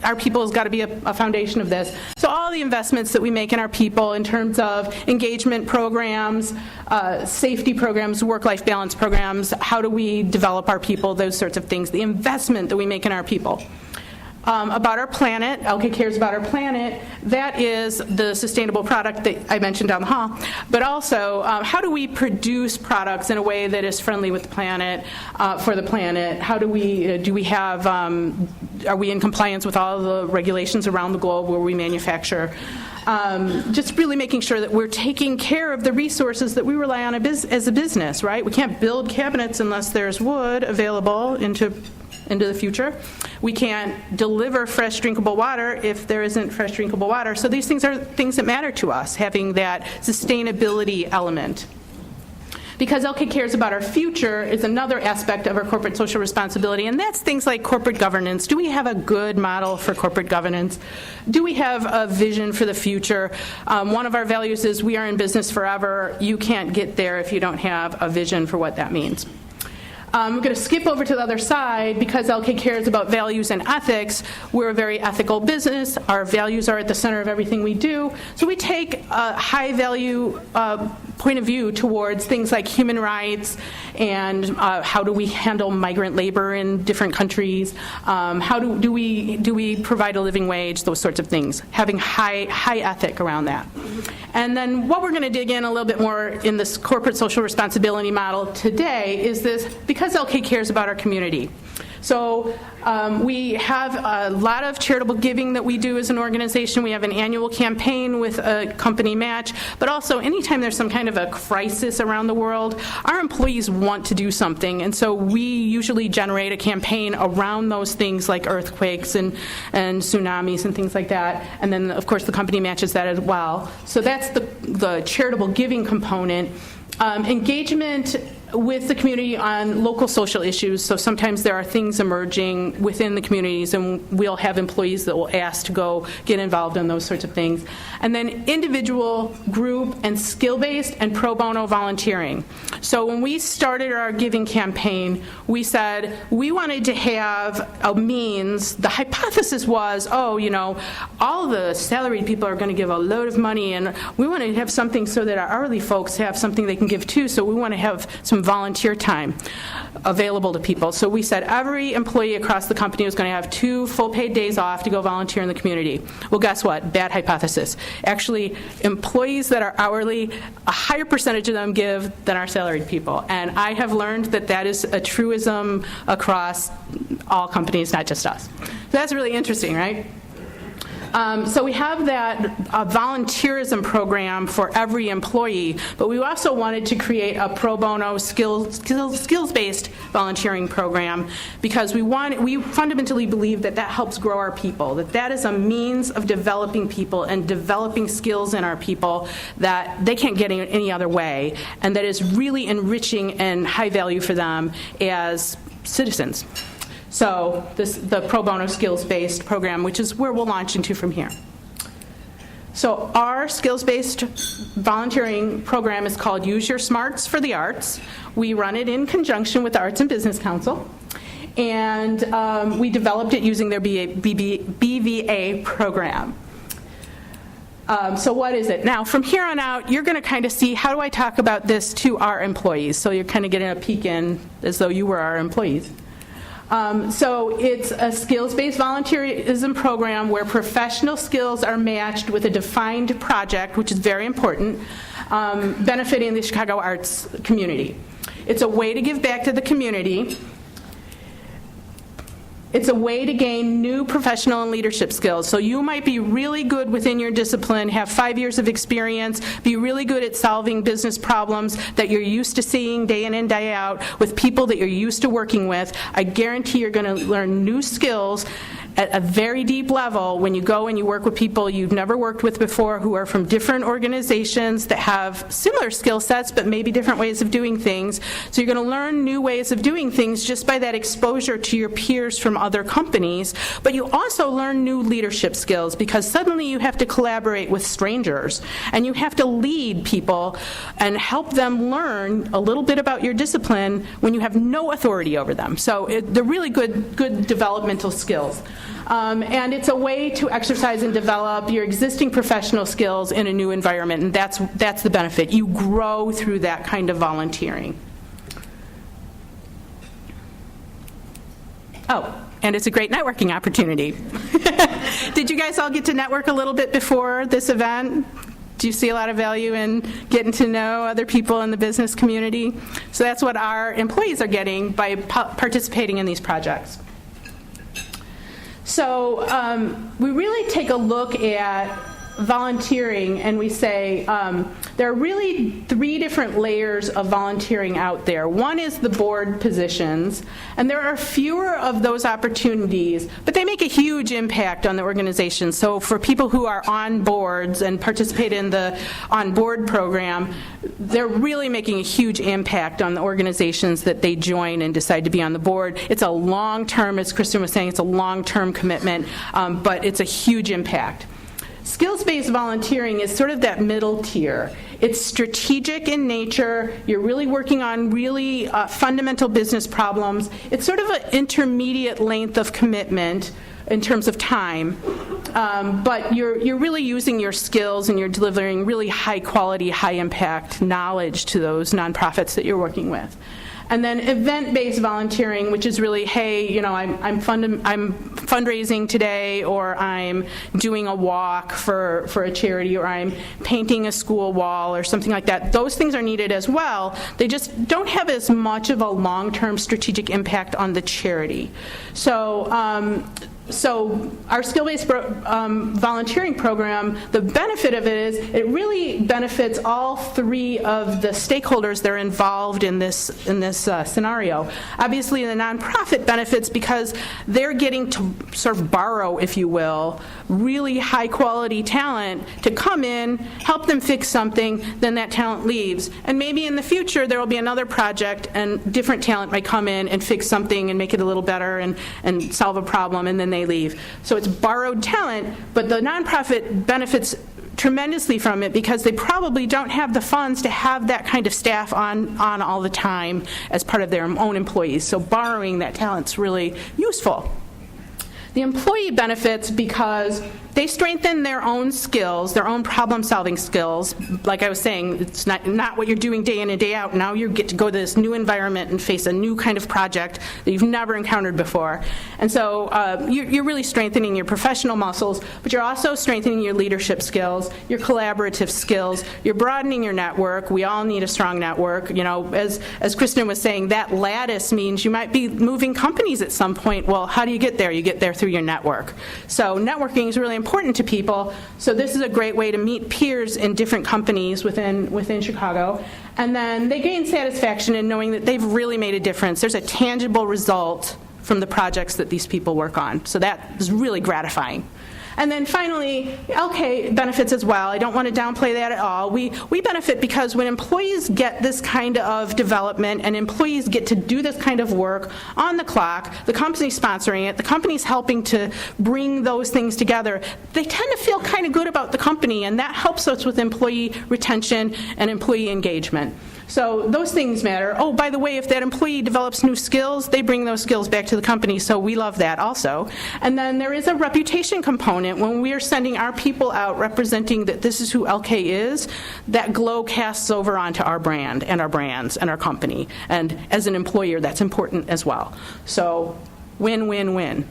our people has got to be a foundation of this. So all the investments that we make in our people in terms of engagement programs, safety programs, work-life balance programs, how do we develop our people, those sorts of things, the investment that we make in our people. About our planet, LK cares about our planet. That is the sustainable product that I mentioned down the hall. But also, how do we produce products in a way that is friendly with the planet, for the planet? How do we have, are we in compliance with all the regulations around the globe where we manufacture? Just really making sure that we're taking care of the resources that we rely on as a business, right? We can't build cabinets unless there's wood available into the future. We can't deliver fresh drinkable water if there isn't fresh drinkable water. So these things are things that matter to us, having that sustainability element. Because LK cares about our future is another aspect of our corporate social responsibility, and that's things like corporate governance. Do we have a good model for corporate governance? Do we have a vision for the future? One of our values is we are in business forever. You can't get there if you don't have a vision for what that means. I'm going to skip over to the other side because LK cares about values and ethics. We're a very ethical business. Our values are at the center of everything we do. So we take a high value point of view towards things like human rights and how do we handle migrant labor in different countries. How do we provide a living wage, those sorts of things, having high ethic around that. And then what we're going to dig in a little bit more in this corporate social responsibility model today is this, because LK cares about our community. So we have a lot of charitable giving that we do as an organization. We have an annual campaign with a company match, but also anytime there's some kind of a crisis around the world, our employees want to do something, and so we usually generate a campaign around those things like earthquakes and tsunamis and things like that, and then of course the company matches that as well. So that's the charitable giving component. Engagement with the community on local social issues. So sometimes there are things emerging within the communities, and we'll have employees that will ask to go get involved in those sorts of things. And then individual, group, and skill-based and pro bono volunteering. So when we started our giving campaign, we said we wanted to have a means. The hypothesis was, all the salaried people are going to give a load of money, and we want to have something so that our hourly folks have something they can give too. So we want to have some volunteer time available to people. So we said every employee across the company was going to have 2 full paid days off to go volunteer in the community. Well, guess what? Bad hypothesis. Actually, employees that are hourly, a higher percentage of them give than our salaried people. And I have learned that is a truism across all companies, not just us. So that's really interesting, right? So we have that volunteerism program for every employee, but we also wanted to create a pro bono skills-based volunteering program because we fundamentally believe that helps grow our people, that is a means of developing people and developing skills in our people that they can't get any other way, and that is really enriching and high value for them as citizens. So the pro bono skills-based program, which is where we'll launch into from here. So our skills-based volunteering program is called Use Your Smarts for the Arts. We run it in conjunction with the Arts and Business Council. And we developed it using their BVA program. So what is it? Now, from here on out, you're going to kind of see how do I talk about this to our employees. So you're kind of getting a peek in as though you were our employees. So it's a skills-based volunteerism program where professional skills are matched with a defined project, which is very important, benefiting the Chicago arts community. It's a way to give back to the community. It's a way to gain new professional and leadership skills. So you might be really good within your discipline, have 5 years of experience, be really good at solving business problems that you're used to seeing day in and day out with people that you're used to working with. I guarantee you're going to learn new skills at a very deep level, when you go and you work with people you've never worked with before who are from different organizations that have similar skill sets but maybe different ways of doing things. So you're going to learn new ways of doing things just by that exposure to your peers from other companies. But you also learn new leadership skills because suddenly you have to collaborate with strangers and you have to lead people and help them learn a little bit about your discipline when you have no authority over them. So they're really good developmental skills. And it's a way to exercise and develop your existing professional skills in a new environment, and that's the benefit. You grow through that kind of volunteering. Oh, and it's a great networking opportunity. Did you guys all get to network a little bit before this event? Do you see a lot of value in getting to know other people in the business community? So that's what our employees are getting by participating in these projects. So we really take a look at volunteering and we say there are really 3 different layers of volunteering out there. One is the board positions, and there are fewer of those opportunities, but they make a huge impact on the organization. So for people who are on boards and participate in the on-board program, they're really making a huge impact on the organizations that they join and decide to be on the board. It's a long-term, as Kristin was saying, it's a long-term commitment, but it's a huge impact. Skills-based volunteering is sort of that middle tier. It's strategic in nature. You're really working on really fundamental business problems. It's sort of an intermediate length of commitment in terms of time, but you're really using your skills and you're delivering really high-quality, high-impact knowledge to those nonprofits that you're working with. And then event-based volunteering, which is really, hey, you know, I'm fundraising today, or I'm doing a walk for a charity, or I'm painting a school wall, or something like that. Those things are needed as well. They just don't have as much of a long-term strategic impact on the charity. So our skill-based volunteering program, the benefit of it is it really benefits all 3 of the stakeholders that are involved in this scenario. Obviously, the nonprofit benefits because they're getting to sort of borrow, if you will, really high-quality talent to come in, help them fix something, then that talent leaves. And maybe in the future there will be another project and different talent might come in and fix something and make it a little better and solve a problem, and then they leave. So it's borrowed talent, but the nonprofit benefits tremendously from it because they probably don't have the funds to have that kind of staff on all the time as part of their own employees. So borrowing that talent's really useful. The employee benefits because they strengthen their own skills, their own problem-solving skills. Like I was saying, it's not what you're doing day in and day out. Now you get to go to this new environment and face a new kind of project that you've never encountered before. And so you're really strengthening your professional muscles, but you're also strengthening your leadership skills, your collaborative skills. You're broadening your network. We all need a strong network. You know, as Kristin was saying, that lattice means you might be moving companies at some point. Well, how do you get there? You get there through your network. So networking is really important to people. So this is a great way to meet peers in different companies within Chicago. And then they gain satisfaction in knowing that they've really made a difference. There's a tangible result from the projects that these people work on. So that is really gratifying. And then finally, LK benefits as well. I don't want to downplay that at all. We benefit because when employees get this kind of development and employees get to do this kind of work on the clock, the company's sponsoring it, the company's helping to bring those things together, they tend to feel kind of good about the company, and that helps us with employee retention and employee engagement. So those things matter. Oh, by the way, if that employee develops new skills, they bring those skills back to the company, so we love that also. And then there is a reputation component. When we are sending our people out representing that this is who LK is, that glow casts over onto our brand and our brands and our company. And as an employer, that's important as well. So win, win, win.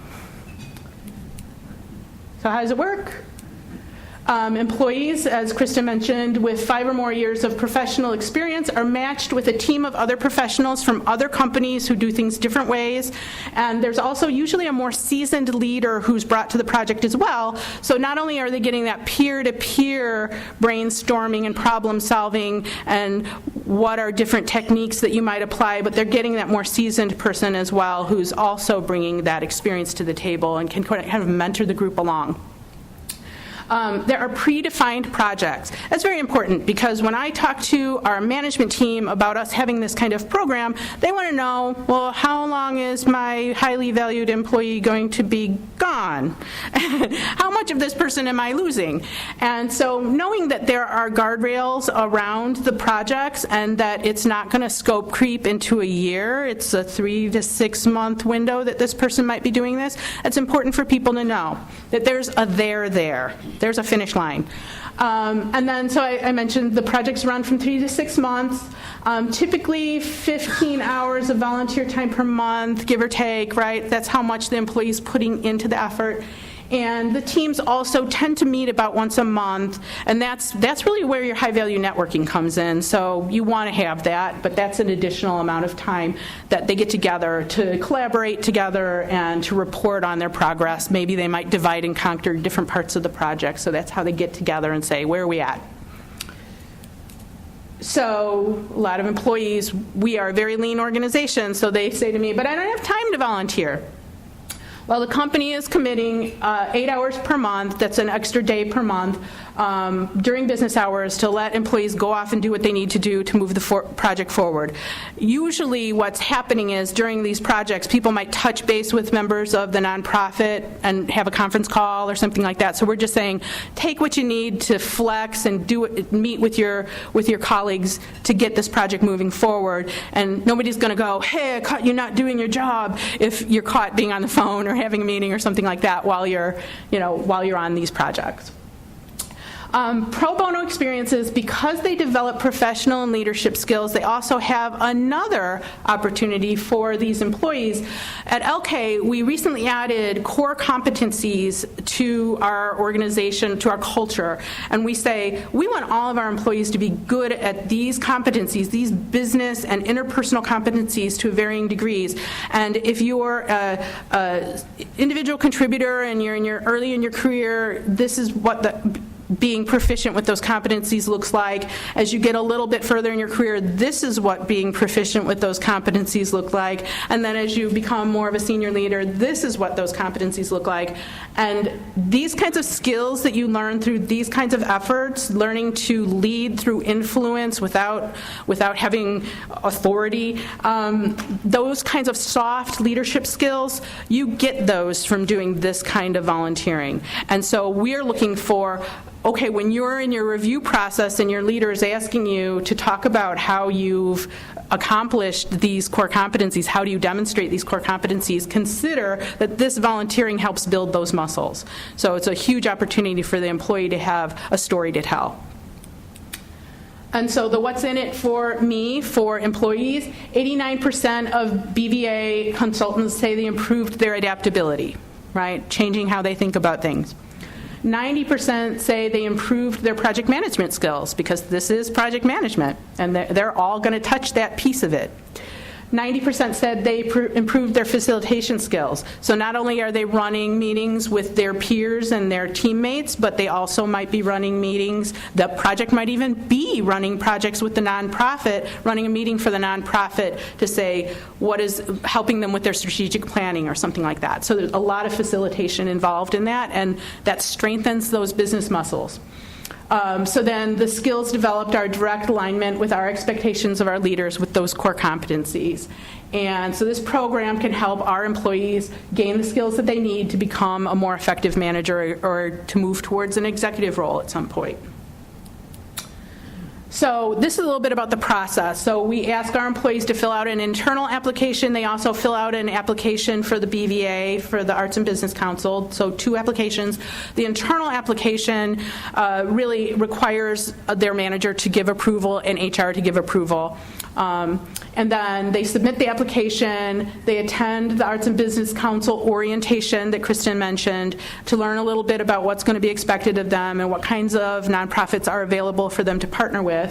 So how does it work? Employees, as Kristin mentioned, with 5 or more years of professional experience are matched with a team of other professionals from other companies who do things different ways. And there's also usually a more seasoned leader who's brought to the project as well. So not only are they getting that peer-to-peer brainstorming and problem solving and what are different techniques that you might apply, but they're getting that more seasoned person as well who's also bringing that experience to the table and can kind of mentor the group along. There are predefined projects. That's very important because when I talk to our management team about us having this kind of program, they want to know, well, how long is my highly valued employee going to be gone? How much of this person am I losing? And so knowing that there are guardrails around the projects and that it's not going to scope creep into a year, it's a 3 to 6 month window that this person might be doing this, it's important for people to know that there's a there. There's a finish line. And then, so I mentioned the projects run from 3 to 6 months, typically 15 hours of volunteer time per month, give or take, right? That's how much the employee's putting into the effort. And the teams also tend to meet about once a month, and that's really where your high-value networking comes in. So you want to have that, but that's an additional amount of time that they get together to collaborate together and to report on their progress. Maybe they might divide and conquer different parts of the project, so that's how they get together and say, where are we at? So a lot of employees, we are a very lean organization, so they say to me, but I don't have time to volunteer. Well, the company is committing 8 hours per month, that's an extra day per month, during business hours to let employees go off and do what they need to do to move the project forward. Usually what's happening is during these projects, people might touch base with members of the nonprofit and have a conference call or something like that. So we're just saying, take what you need to flex and meet with your colleagues to get this project moving forward. And nobody's going to go, hey, I caught you not doing your job if you're caught being on the phone or having a meeting or something like that while you're on these projects. Pro bono experiences, because they develop professional and leadership skills, they also have another opportunity for these employees. At LK, we recently added core competencies to our organization, to our culture, and we say we want all of our employees to be good at these competencies, these business and interpersonal competencies to varying degrees. And if you're an individual contributor and you're early in your career, this is what being proficient with those competencies looks like. As you get a little bit further in your career, this is what being proficient with those competencies look like. And then as you become more of a senior leader, this is what those competencies look like. And these kinds of skills that you learn through these kinds of efforts, learning to lead through influence without having authority, those kinds of soft leadership skills, you get those from doing this kind of volunteering. And so we're looking for, okay, when you're in your review process and your leader is asking you to talk about how you've accomplished these core competencies, how do you demonstrate these core competencies, consider that this volunteering helps build those muscles. So it's a huge opportunity for the employee to have a story to tell. And so the what's in it for me, for employees, 89% of BVA consultants say they improved their adaptability, right? Changing how they think about things. 90% say they improved their project management skills, because this is project management, and they're all going to touch that piece of it. 90% said they improved their facilitation skills. So not only are they running meetings with their peers and their teammates, but they also might be running meetings. The project might even be running projects with the nonprofit, running a meeting for the nonprofit to say what is helping them with their strategic planning or something like that. So there's a lot of facilitation involved in that, and that strengthens those business muscles. So then the skills developed are direct alignment with our expectations of our leaders with those core competencies. And so this program can help our employees gain the skills that they need to become a more effective manager or to move towards an executive role at some point. So this is a little bit about the process. So we ask our employees to fill out an internal application. They also fill out an application for the BVA, for the Arts and Business Council, so 2 applications. The internal application really requires their manager to give approval and HR to give approval. And then they submit the application, they attend the Arts and Business Council orientation that Kristin mentioned to learn a little bit about what's going to be expected of them and what kinds of nonprofits are available for them to partner with.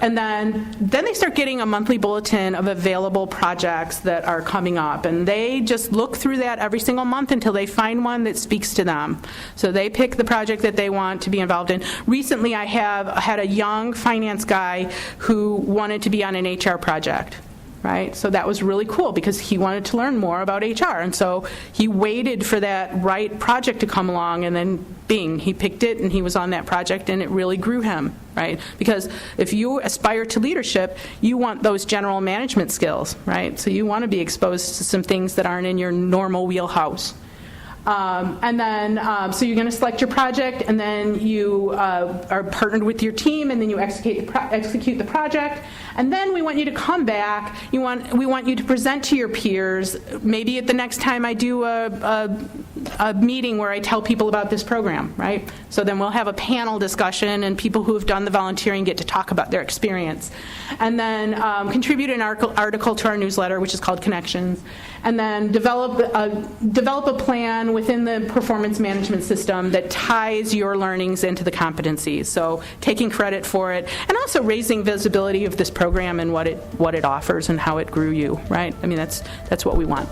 And then they start getting a monthly bulletin of available projects that are coming up. And they just look through that every single month until they find one that speaks to them. So they pick the project that they want to be involved in. Recently, I have had a young finance guy who wanted to be on an HR project. Right? So that was really cool because he wanted to learn more about HR. And so he waited for that right project to come along, and then bing, he picked it and he was on that project, and it really grew him, right? Because if you aspire to leadership, you want those general management skills, right? So you want to be exposed to some things that aren't in your normal wheelhouse. And then, so you're going to select your project, and then you are partnered with your team, and then you execute the project. And then we want you to come back. We want you to present to your peers. Maybe at the next time I do a meeting where I tell people about this program, right? So then we'll have a panel discussion, and people who have done the volunteering get to talk about their experience. And then contribute an article to our newsletter, which is called Connections. And then develop a plan within the performance management system that ties your learnings into the competencies. So taking credit for it, and also raising visibility of this program and what it offers and how it grew you, right? I mean, that's what we want.